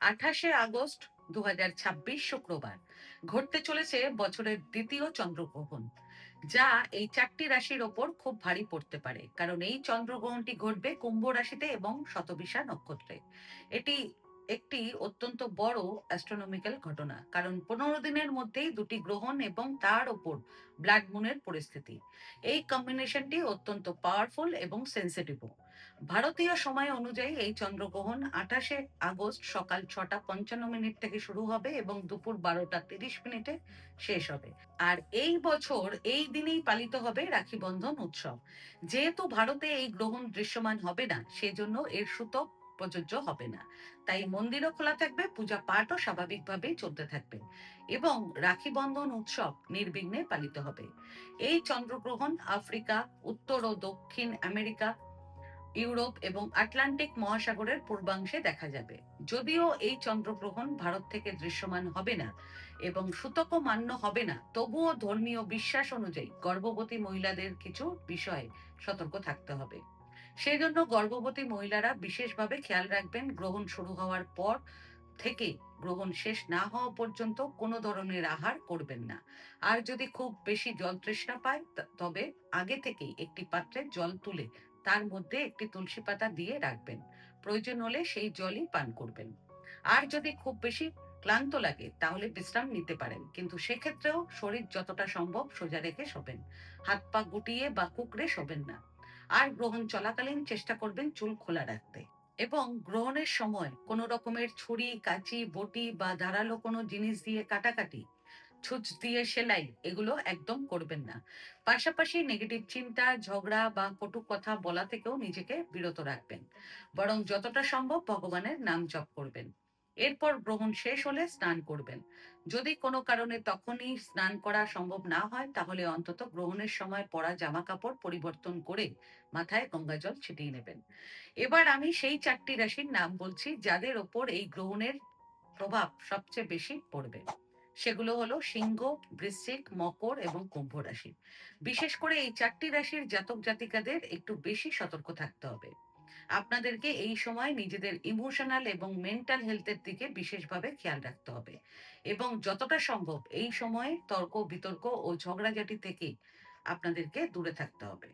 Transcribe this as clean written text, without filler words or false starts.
28 August 2026 শুক্রবার ঘটতে চলেছে বছরের দ্বিতীয় চন্দ্রগ্রহণ, যা এই চারটি রাশির ওপর খুব ভারী পড়তে পারে, কারণ এই চন্দ্রগ্রহণটি ঘটবে কুম্ভ রাশিতে এবং শতবিশা নক্ষত্রে। এটি একটি অত্যন্ত বড় অ্যাস্ট্রোনমিক্যাল ঘটনা, কারণ 15 দিনের মধ্যেই দুটি গ্রহণ এবং তার ওপর ব্লাড মুনের পরিস্থিতি। এই কম্বিনেশনটি অত্যন্ত পাওয়ারফুল এবং সেন্সিটিভ। ভারতীয় সময় অনুযায়ী এই চন্দ্রগ্রহণ 28 আগস্ট সকাল 6টা 55 মিনিট থেকে শুরু হবে এবং দুপুর 12টা 30 মিনিটে শেষ হবে। আর এই বছর এই দিনেই পালিত হবে রাখি বন্ধন উৎসব। যেহেতু ভারতে এই গ্রহণ দৃশ্যমান হবে না, সেজন্য এর সূতক প্রযোজ্য হবে না। তাই মন্দিরও খোলা থাকবে, পূজা পাঠও স্বাভাবিকভাবেই চলতে থাকবে এবং রাখি বন্ধন উৎসব নির্বিঘ্নে পালিত হবে। এই চন্দ্রগ্রহণ আফ্রিকা, উত্তর ও দক্ষিণ আমেরিকা, ইউরোপ এবং আটলান্টিক মহাসাগরের পূর্বাংশে দেখা যাবে। যদিও এই চন্দ্রগ্রহণ ভারত থেকে দৃশ্যমান হবে না এবং সূতকও মান্য হবে না, তবুও ধর্মীয় বিশ্বাস অনুযায়ী গর্ভবতী মহিলাদের কিছু বিষয়ে সতর্ক থাকতে হবে। সেজন্য গর্ভবতী মহিলারা বিশেষভাবে খেয়াল রাখবেন, গ্রহণ শুরু হওয়ার পর থেকে গ্রহণ শেষ না হওয়া পর্যন্ত কোনো ধরনের আহার করবেন না। আর যদি খুব বেশি জল তৃষ্ণা পায়, তবে আগে থেকেই একটি পাত্রে জল তুলে তার মধ্যে একটি তুলসী পাতা দিয়ে রাখবেন। প্রয়োজন হলে সেই জলই পান করবেন। আর যদি খুব বেশি ক্লান্ত লাগে তাহলে বিশ্রাম নিতে পারেন, কিন্তু সেক্ষেত্রেও শরীর যতটা সম্ভব সোজা রেখে শোবেন। হাত পা গুটিয়ে বা কুঁকড়ে শোবেন না। আর গ্রহণ চলাকালীন চেষ্টা করবেন চুল খোলা রাখতে। এবং গ্রহণের সময় কোনো রকমের ছুরি, কাঁচি, বটি বা ধারালো কোনো জিনিস দিয়ে কাটাকাটি, ছুঁচ দিয়ে সেলাই, এগুলো একদম করবেন না। পাশাপাশি নেগেটিভ চিন্তা, ঝগড়া বা কটু কথা বলা থেকেও নিজেকে বিরত রাখবেন। বরং যতটা সম্ভব ভগবানের নাম জপ করবেন। এরপর গ্রহণ শেষ হলে স্নান করবেন। যদি কোনো কারণে তখনই স্নান করা সম্ভব না হয়, তাহলে অন্তত গ্রহণের সময় পরা জামা কাপড় পরিবর্তন করে মাথায় গঙ্গা জল ছিটিয়ে নেবেন। এবার আমি সেই চারটি রাশির নাম বলছি যাদের ওপর এই গ্রহণের প্রভাব সবচেয়ে বেশি পড়বে। সেগুলো হলো সিংহ, বৃশ্চিক, মকর এবং কুম্ভ রাশি। বিশেষ করে এই চারটি রাশির জাতক জাতিকাদের একটু বেশি সতর্ক থাকতে হবে। আপনাদেরকে এই সময় নিজেদের ইমোশনাল এবং মেন্টাল হেলথের দিকে বিশেষভাবে খেয়াল রাখতে হবে এবং যতটা সম্ভব এই সময়ে তর্ক বিতর্ক ও ঝগড়াঝাটি থেকে আপনাদেরকে দূরে থাকতে হবে।